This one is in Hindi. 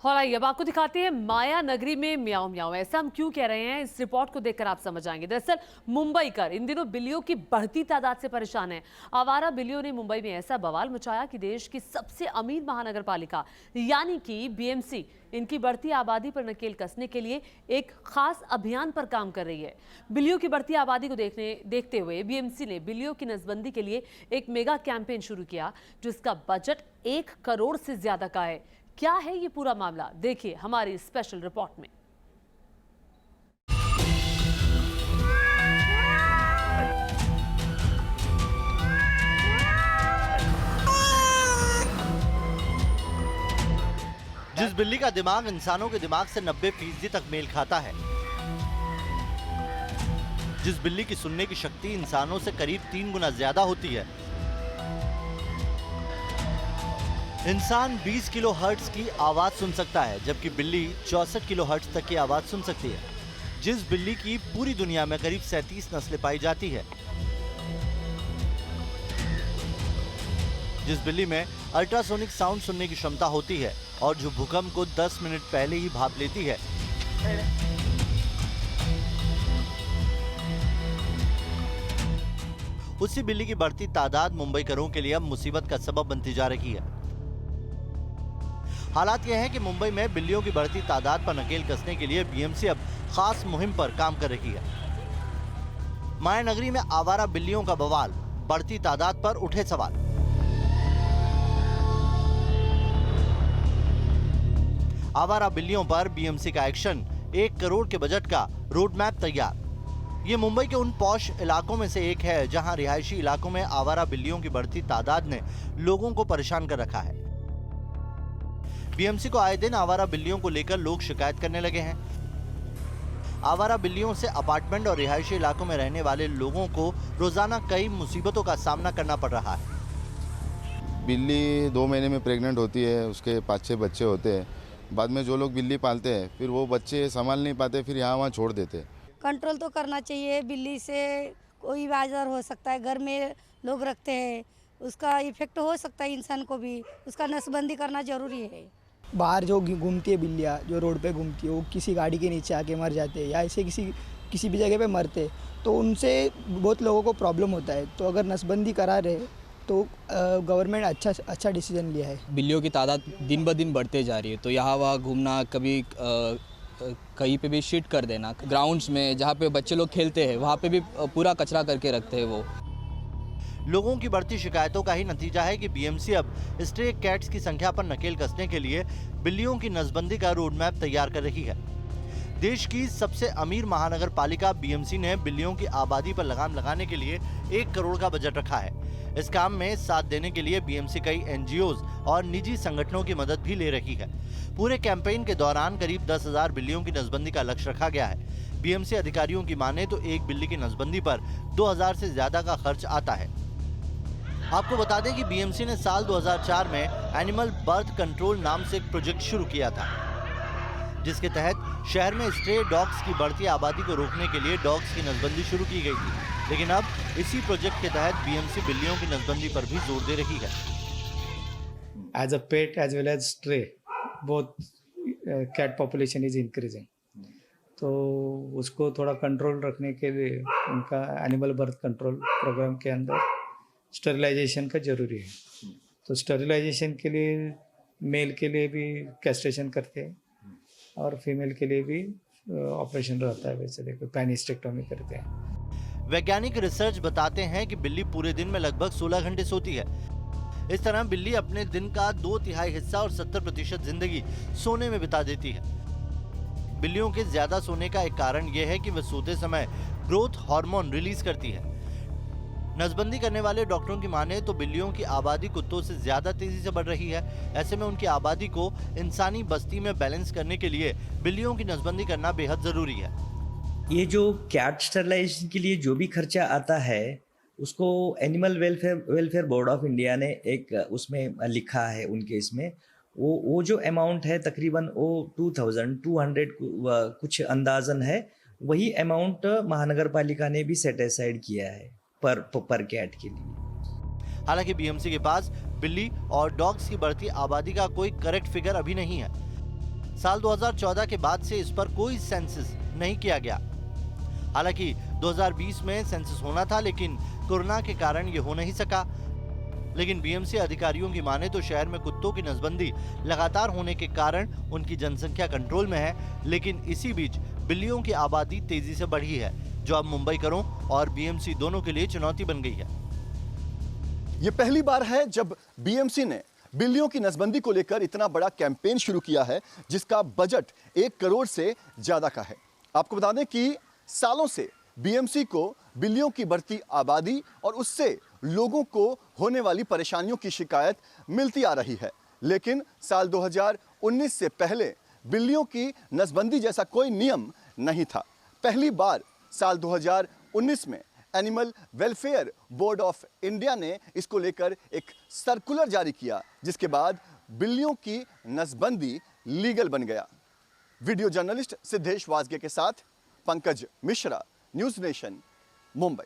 और आइए अब आपको दिखाते हैं माया नगरी में म्याऊं म्याऊं। ऐसा हम क्यों कह रहे हैं, इस रिपोर्ट को देखकर आप समझ आएंगे। दरअसल मुंबई कर इन दिनों बिल्लियों की बढ़ती तादाद से परेशान है। आवारा बिल्लियों ने मुंबई में ऐसा बवाल मचाया कि देश की सबसे अमीर महानगर पालिका यानी कि बीएमसी इनकी बढ़ती आबादी पर नकेल कसने के लिए एक खास अभियान पर काम कर रही है। बिल्लियों की बढ़ती आबादी को देखते हुए बीएमसी ने बिल्लियों की नसबंदी के लिए एक मेगा कैंपेन शुरू किया, जिसका बजट 1 करोड़ से ज्यादा का है। क्या है ये पूरा मामला, देखिए हमारी स्पेशल रिपोर्ट में। जिस बिल्ली का दिमाग इंसानों के दिमाग से 90% तक मेल खाता है, जिस बिल्ली की सुनने की शक्ति इंसानों से करीब 3 गुना ज्यादा होती है, इंसान 20 किलो हर्ट्ज की आवाज सुन सकता है, जबकि बिल्ली 64 किलो हर्ट्ज तक की आवाज सुन सकती है। जिस बिल्ली की पूरी दुनिया में करीब 37 नस्लें पाई जाती है, जिस बिल्ली में अल्ट्रासोनिक साउंड सुनने की क्षमता होती है और जो भूकंप को 10 मिनट पहले ही भाप लेती है, उसी बिल्ली की बढ़ती तादाद मुंबईकरों के लिए अब मुसीबत का सबब बनती जा रही है। हालात यह है कि मुंबई में बिल्लियों की बढ़ती तादाद पर नकेल कसने के लिए बीएमसी अब खास मुहिम पर काम कर रही है। माया नगरी में आवारा बिल्लियों का बवाल, बढ़ती तादाद पर उठे सवाल। आवारा बिल्लियों पर बीएमसी का एक्शन, 1 करोड़ के बजट का रोड मैप तैयार। ये मुंबई के उन पॉश इलाकों में से एक है जहां रिहायशी इलाकों में आवारा बिल्लियों की बढ़ती तादाद ने लोगों को परेशान कर रखा है। बीएमसी को आए दिन आवारा बिल्लियों को लेकर लोग शिकायत करने लगे हैं। आवारा बिल्लियों से अपार्टमेंट और रिहायशी इलाकों में रहने वाले लोगों को रोजाना कई मुसीबतों का सामना करना पड़ रहा है। बिल्ली 2 महीने में प्रेग्नेंट होती है, उसके 5-6 बच्चे होते हैं। बाद में जो लोग बिल्ली पालते हैं फिर वो बच्चे संभाल नहीं पाते, फिर यहाँ वहाँ छोड़ देते। कंट्रोल तो करना चाहिए। बिल्ली से कोई बाजार हो सकता है, घर में लोग रखते हैं, उसका इफेक्ट हो सकता है इंसान को भी, उसका नसबंदी करना जरूरी है। बाहर जो घूमती है बिल्लियाँ, जो रोड पे घूमती है, वो किसी गाड़ी के नीचे आके मर जाते हैं या ऐसे किसी भी जगह पे मरते, तो उनसे बहुत लोगों को प्रॉब्लम होता है। तो अगर नसबंदी करा रहे तो गवर्नमेंट अच्छा डिसीजन लिया है। बिल्लियों की तादाद दिन ब दिन बढ़ते जा रही है, तो यहाँ वहाँ घूमना, कभी कहीं पे भी शिट कर देना, ग्राउंड्स में जहाँ पे बच्चे लोग खेलते हैं वहाँ पे भी पूरा कचरा करके रखते हैं वो। लोगों की बढ़ती शिकायतों का ही नतीजा है कि बीएमसी अब स्ट्रे कैट्स की संख्या पर नकेल कसने के लिए बिल्लियों की नसबंदी का रोड मैप तैयार कर रही है। देश की सबसे अमीर महानगर पालिका बीएमसी ने बिल्लियों की आबादी पर लगाम लगाने के लिए 1 करोड़ का बजट रखा है। इस काम में साथ देने के लिए बीएमसी कई एनजीओज और निजी संगठनों की मदद भी ले रही है। पूरे कैंपेन के दौरान करीब 10,000 बिल्लियों की नसबंदी का लक्ष्य रखा गया है। बीएमसी अधिकारियों की माने तो एक बिल्ली की नसबंदी पर 2,000 से ज्यादा का खर्च आता है। आपको बता दें कि बीएमसी ने साल 2004 में एनिमल बर्थ कंट्रोल नाम से एक प्रोजेक्ट शुरू किया था, जिसके तहत शहर में स्ट्रे डॉग्स की बढ़ती आबादी को रोकने के लिए डॉग्स की नसबंदी शुरू की गई थी। लेकिन अब इसी प्रोजेक्ट के तहत बीएमसी बिल्लियों की नसबंदी पर भी जोर दे रही है। As a pet as well as stray, both cat population is increasing. तो उसको थोड़ा कंट्रोल रखने के लिए उनका एनिमल बर्थ कंट्रोल प्रोग्राम के अंदर स्टरिलाइजेशन का ज़रूरी है। तो स्टरिलाइजेशन के लिए मेल के लिए भी कैस्ट्रेशन करते हैं और फीमेल के लिए भी ऑपरेशन रहता है, वैसे देखो पैनिस्टेक्टोमी करते हैं। वैज्ञानिक रिसर्च बताते हैं कि बिल्ली पूरे दिन में लगभग 16 घंटे सोती है। इस तरह बिल्ली अपने दिन का 2/3 हिस्सा और 70% जिंदगी सोने में बिता देती है। बिल्लियों के ज्यादा सोने का एक कारण यह है कि वे सोते समय ग्रोथ हार्मोन रिलीज करती है। नसबंदी करने वाले डॉक्टरों की माने तो बिल्लियों की आबादी कुत्तों से ज्यादा तेजी से बढ़ रही है। ऐसे में उनकी आबादी को इंसानी बस्ती में बैलेंस करने के लिए बिल्लियों की नसबंदी करना बेहद जरूरी है। ये जो कैट स्टरलाइजेशन के लिए जो भी खर्चा आता है उसको animal welfare board of India ने एक उसमें लिखा है उनके इसमें वो जो अमाउंट है तकरीबन वो 2200 कुछ अंदाजन है, वही अमाउंट महानगर पालिका ने भी सेट असाइड किया है पर कैट के लिए। हालांकि बीएमसी के पास बिल्ली और डॉग्स की बढ़ती आबादी का कोई करेक्ट फिगर अभी नहीं है। साल 2014 के बाद से इस पर कोई सेंसस नहीं किया गया। हालांकि 2020 में सेंसस होना था, लेकिन कोरोना के कारण ये हो नहीं सका। लेकिन बीएमसी अधिकारियों की माने तो शहर में कुत्तों की नसबंदी लगातार होने के कारण उनकी जनसंख्या कंट्रोल में है, लेकिन इसी बीच बिल्लियों की आबादी तेजी से बढ़ी है, जो अब मुंबईकरों और बीएमसी दोनों के लिए चुनौती बन गई है। ये पहली बार है जब बीएमसी ने बिल्लियों की नसबंदी को लेकर इतना बड़ा कैंपेन शुरू किया है, जिसका बजट 1 करोड़ से ज्यादा का है। आपको बता दें कि सालों से बीएमसी को बिल्लियों की बढ़ती आबादी और उससे लोगों को होने वाली परेशानियों की शिकायत मिलती आ रही है, लेकिन साल 2019 से पहले बिल्लियों की नसबंदी जैसा कोई नियम नहीं था। पहली बार साल 2019 में animal welfare board of India ने इसको लेकर एक सर्कुलर जारी किया, जिसके बाद बिल्लियों की नसबंदी लीगल बन गया। वीडियो जर्नलिस्ट सिद्धेश वाजगे के साथ पंकज मिश्रा, न्यूज़ नेशन, मुंबई।